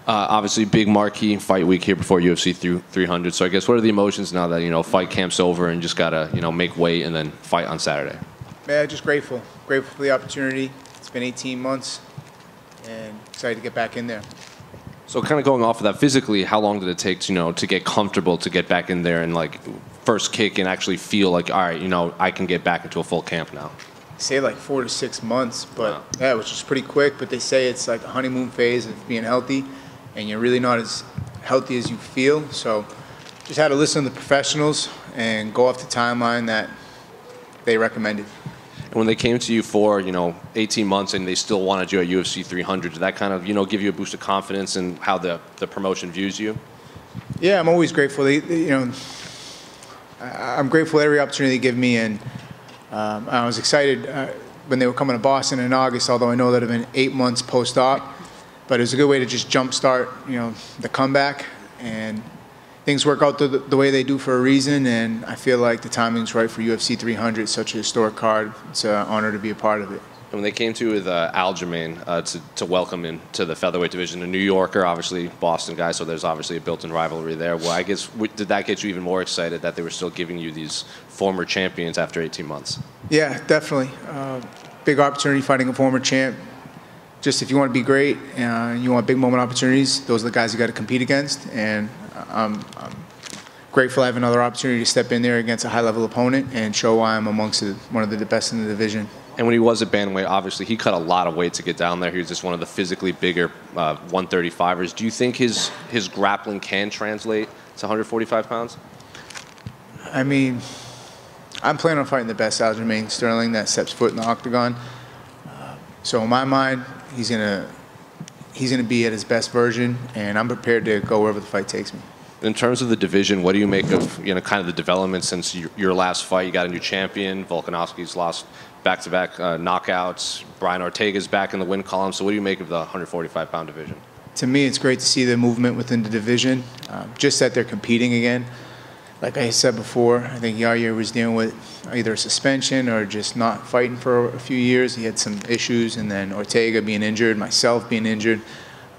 Obviously, big marquee fight week here before UFC 300. So I guess what are the emotions now that fight camp's over and just gotta make weight and then fight on Saturday? Yeah, just grateful for the opportunity. It's been 18 months, and excited to get back in there. So kind of going off of that, physically, how long did it take to get comfortable to get back in there and first kick and actually feel like, all right, I can get back into a full camp now? Say like 4 to 6 months, but yeah, it was just pretty quick. But they say it's like a honeymoon phase of being healthy, and you're really not as healthy as you feel. So just had to listen to the professionals and go off the timeline that they recommended. And when they came to you for 18 months and they still wanted you at UFC 300, did that kind of give you a boost of confidence in how the promotion views you? Yeah, I'm always grateful. I'm grateful for every opportunity they give me, and I was excited when they were coming to Boston in August, although I know that it had been 8 months post-op. But it was a good way to just jumpstart, the comeback. And things work out the way they do for a reason, and I feel like the timing's right for UFC 300. It's such a historic card. It's an honor to be a part of it. And when they came to with Aljamain to welcome him to the featherweight division, a New Yorker, obviously Boston guy, so there's obviously a built-in rivalry there. Well, I guess, did that get you even more excited that they were still giving you these former champions after 18 months? Yeah, definitely. Big opportunity fighting a former champ. Just if you want to be great and you want big moment opportunities, those are the guys you got to compete against. And I'm grateful I have another opportunity to step in there against a high-level opponent and show why I'm amongst one of the best in the division. And when he was at bantamweight, obviously he cut a lot of weight to get down there. He was just one of the physically bigger 135ers. Do you think his grappling can translate to 145 pounds? I mean, I'm planning on fighting the best Aljamain Sterling that steps foot in the octagon. So in my mind, he's gonna be at his best version, and I'm prepared to go wherever the fight takes me. In terms of the division, what do you make of kind of the development since your last fight? You got a new champion. Volkanovski's lost back-to-back knockouts. Brian Ortega's back in the win column. So what do you make of the 145-pound division? To me, it's great to see the movement within the division. Just that they're competing again. Like I said before, I think Yair was dealing with either a suspension or just not fighting for a few years. He had some issues, and then Ortega being injured, myself being injured.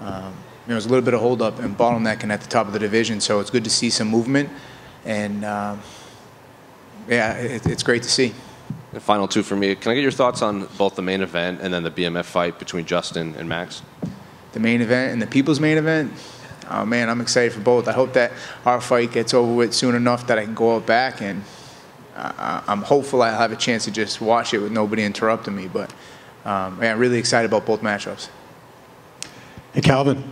There was a little bit of holdup and bottlenecking at the top of the division, so it's good to see some movement, and yeah, it's great to see. The final two for me. Can I get your thoughts on both the main event and then the BMF fight between Justin and Max? The main event and the people's main event? Oh man, I'm excited for both. I hope that our fight gets over with soon enough that I can go out back, and I'm hopeful I'll have a chance to just watch it with nobody interrupting me. But yeah, I'm really excited about both matchups. Hey, Calvin,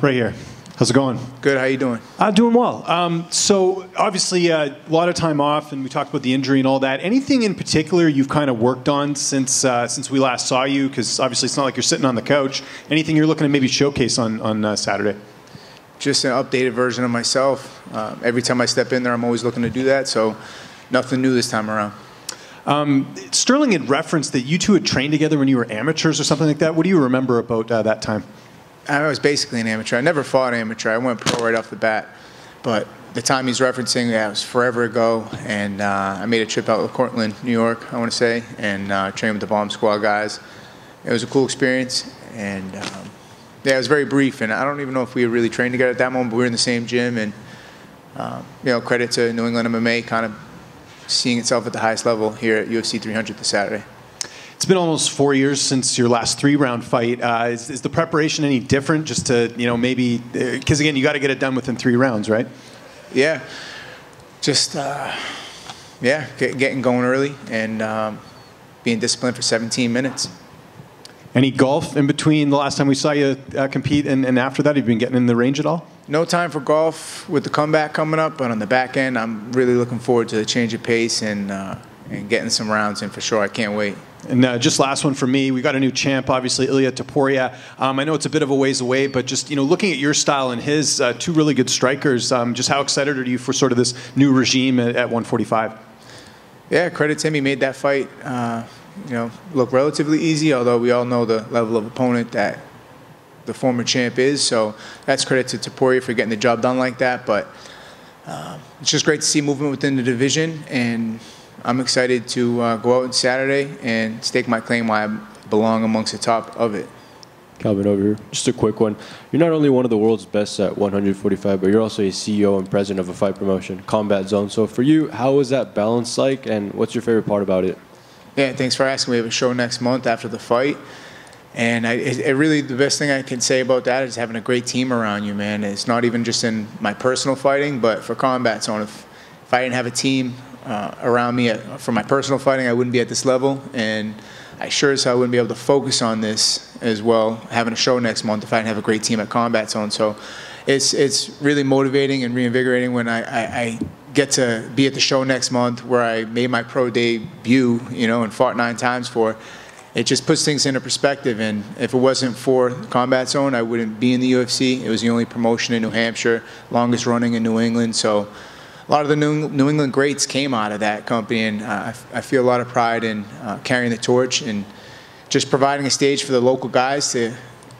right here. How's it going? Good. How you doing? Doing well. So obviously a lot of time off, and we talked about the injury and all that. Anything in particular you've kind of worked on since we last saw you? Because obviously it's not like you're sitting on the couch. Anything you're looking to maybe showcase on Saturday? Just an updated version of myself. Every time I step in there, I'm always looking to do that. So nothing new this time around. Sterling had referenced that you two had trained together when you were amateurs or something like that. What do you remember about that time? I was basically an amateur. I never fought amateur. I went pro right off the bat. But the time he's referencing, yeah, it was forever ago. And I made a trip out to Cortland, New York, I want to say, and trained with the Bomb Squad guys. It was a cool experience. And yeah, it was very brief. And I don't even know if we had really trained together at that moment, but we were in the same gym. And, credit to New England MMA kind of seeing itself at the highest level here at UFC 300 this Saturday. It's been almost 4 years since your last 3-round fight. Is the preparation any different? Just to maybe because again, you got to get it done within 3 rounds, right? Yeah, just getting going early and being disciplined for 17 minutes. Any golf in between the last time we saw you compete and after that? Have you been getting in the range at all? No time for golf with the comeback coming up, but on the back end, I'm really looking forward to the change of pace and getting some rounds in for sure. I can't wait. And just last one for me, we got a new champ, obviously, Ilia Topuria. I know it's a bit of a ways away, but just looking at your style and his, 2 really good strikers, just how excited are you for sort of this new regime at 145? Yeah, credit to him. He made that fight, look relatively easy, although we all know the level of opponent that the former champ is. So that's credit to Topuria for getting the job done like that. But it's just great to see movement within the division, and I'm excited to go out on Saturday and stake my claim why I belong amongst the top of it. Calvin over here. Just a quick one. You're not only one of the world's best at 145, but you're also a CEO and president of a fight promotion, Combat Zone. So for you, how is that balance like, and what's your favorite part about it? Yeah, thanks for asking. We have a show next month after the fight. And it really, the best thing I can say about that is having a great team around you, man. It's not even just in my personal fighting, but for Combat Zone. If I didn't have a team around me for my personal fighting, I wouldn't be at this level. And I sure as hell wouldn't be able to focus on this as well, having a show next month, if I didn't have a great team at Combat Zone. So it's really motivating and reinvigorating when I get to be at the show next month where I made my pro debut, you know, and fought 9 times for. It just puts things into perspective, and if it wasn't for Combat Zone, I wouldn't be in the UFC. It was the only promotion in New Hampshire, longest running in New England. So a lot of the New England greats came out of that company, and I feel a lot of pride in carrying the torch and just providing a stage for the local guys to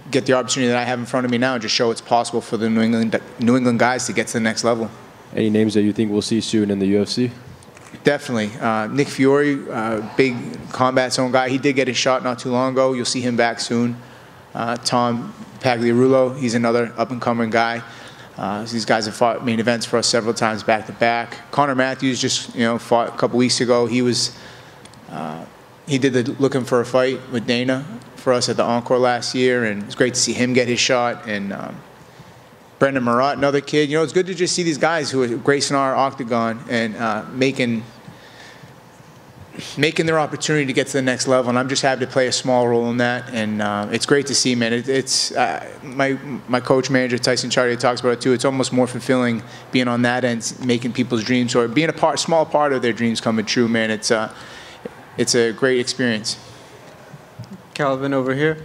get the opportunity that I have in front of me now and just show it's possible for the New England guys to get to the next level. Any names that you think we'll see soon in the UFC? Definitely. Nick Fiore, big Combat Zone guy. He did get his shot not too long ago. You'll see him back soon. Tom Pagliarulo, he's another up-and-coming guy. These guys have fought main events for us several times back-to-back. Connor Matthews just, you know, fought a couple weeks ago. He did the looking for a fight with Dana for us at the Encore last year, and it's great to see him get his shot. And Brendan Marat, another kid. You know, it's good to just see these guys who are gracing our octagon and making their opportunity to get to the next level. And I'm just happy to play a small role in that. And it's great to see, man. My coach manager Tyson Chartier talks about it too. It's almost more fulfilling being on that end, making people's dreams or being a small part of their dreams coming true, man. It's a great experience. Calvin over here.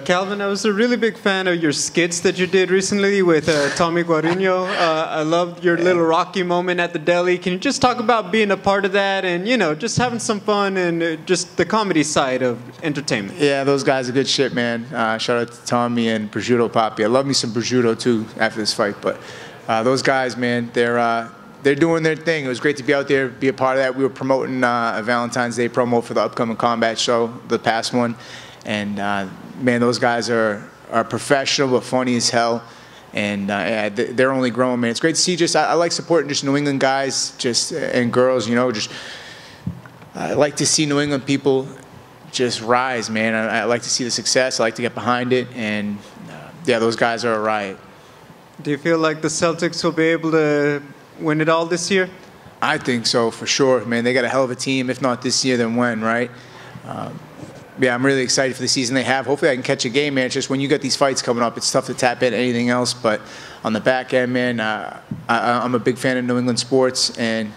Calvin, I was a really big fan of your skits that you did recently with Tommy Guarino. I loved your little Rocky moment at the deli. Can you just talk about being a part of that and, you know, just having some fun and just the comedy side of entertainment? Yeah, those guys are good shit, man. Shout out to Tommy and Prosciutto Papi. I love me some prosciutto, too, after this fight. But those guys, man, they're doing their thing. It was great to be out there, be a part of that. We were promoting a Valentine's Day promo for the upcoming Combat show, the past one. And, man, those guys are professional but funny as hell. And yeah, they're only growing, man. It's great to see I like supporting just New England guys and girls, you know. I like to see New England people just rise, man. I like to see the success. I like to get behind it. And, yeah, those guys are a riot. Do you feel like the Celtics will be able to win it all this year? I think so, for sure, man. They got a hell of a team. If not this year, then when, right? Yeah, I'm really excited for the season they have. Hopefully I can catch a game, man. It's just when you get these fights coming up, it's tough to tap into anything else. But on the back end, man, I'm a big fan of New England sports. And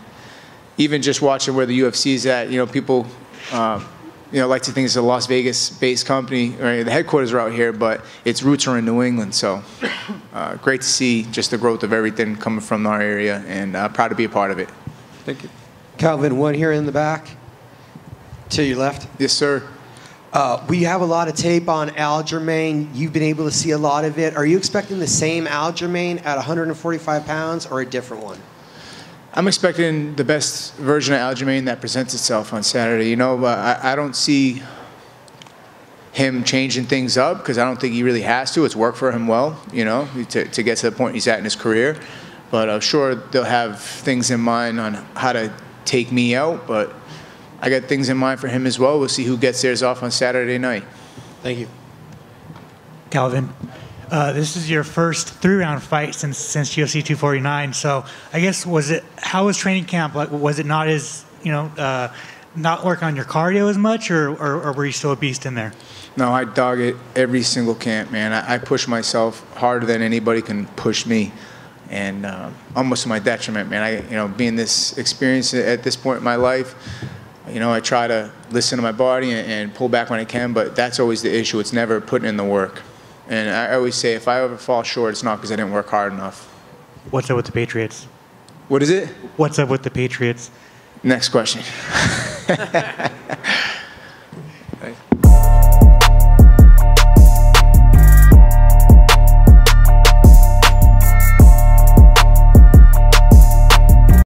even just watching where the UFC is at, you know, people you know, like to think it's a Las Vegas-based company. Or the headquarters are out here, but its roots are in New England. So great to see just the growth of everything coming from our area, and proud to be a part of it. Thank you. Calvin, one here in the back. To your left. Yes, sir. We have a lot of tape on Aljamain. You've been able to see a lot of it. Are you expecting the same Aljamain at 145 pounds or a different one? I'm expecting the best version of Aljamain that presents itself on Saturday. You know, I don't see him changing things up because I don't think he really has to. It's worked for him well, you know, to get to the point he's at in his career. But I'm sure they'll have things in mind on how to take me out. But I got things in mind for him as well. We'll see who gets theirs off on Saturday night. Thank you. Calvin, this is your first 3-round fight since UFC 249. So I guess how was training camp? Like, was it not as, you know, not work on your cardio as much, or were you still a beast in there? No, I dog it every single camp, man. I push myself harder than anybody can push me, and almost to my detriment, man. You know, being this experience at this point in my life, you know, I try to listen to my body and pull back when I can, but that's always the issue. It's never putting in the work. And I always say, if I ever fall short, it's not because I didn't work hard enough. What's up with the Patriots? What is it? What's up with the Patriots? Next question.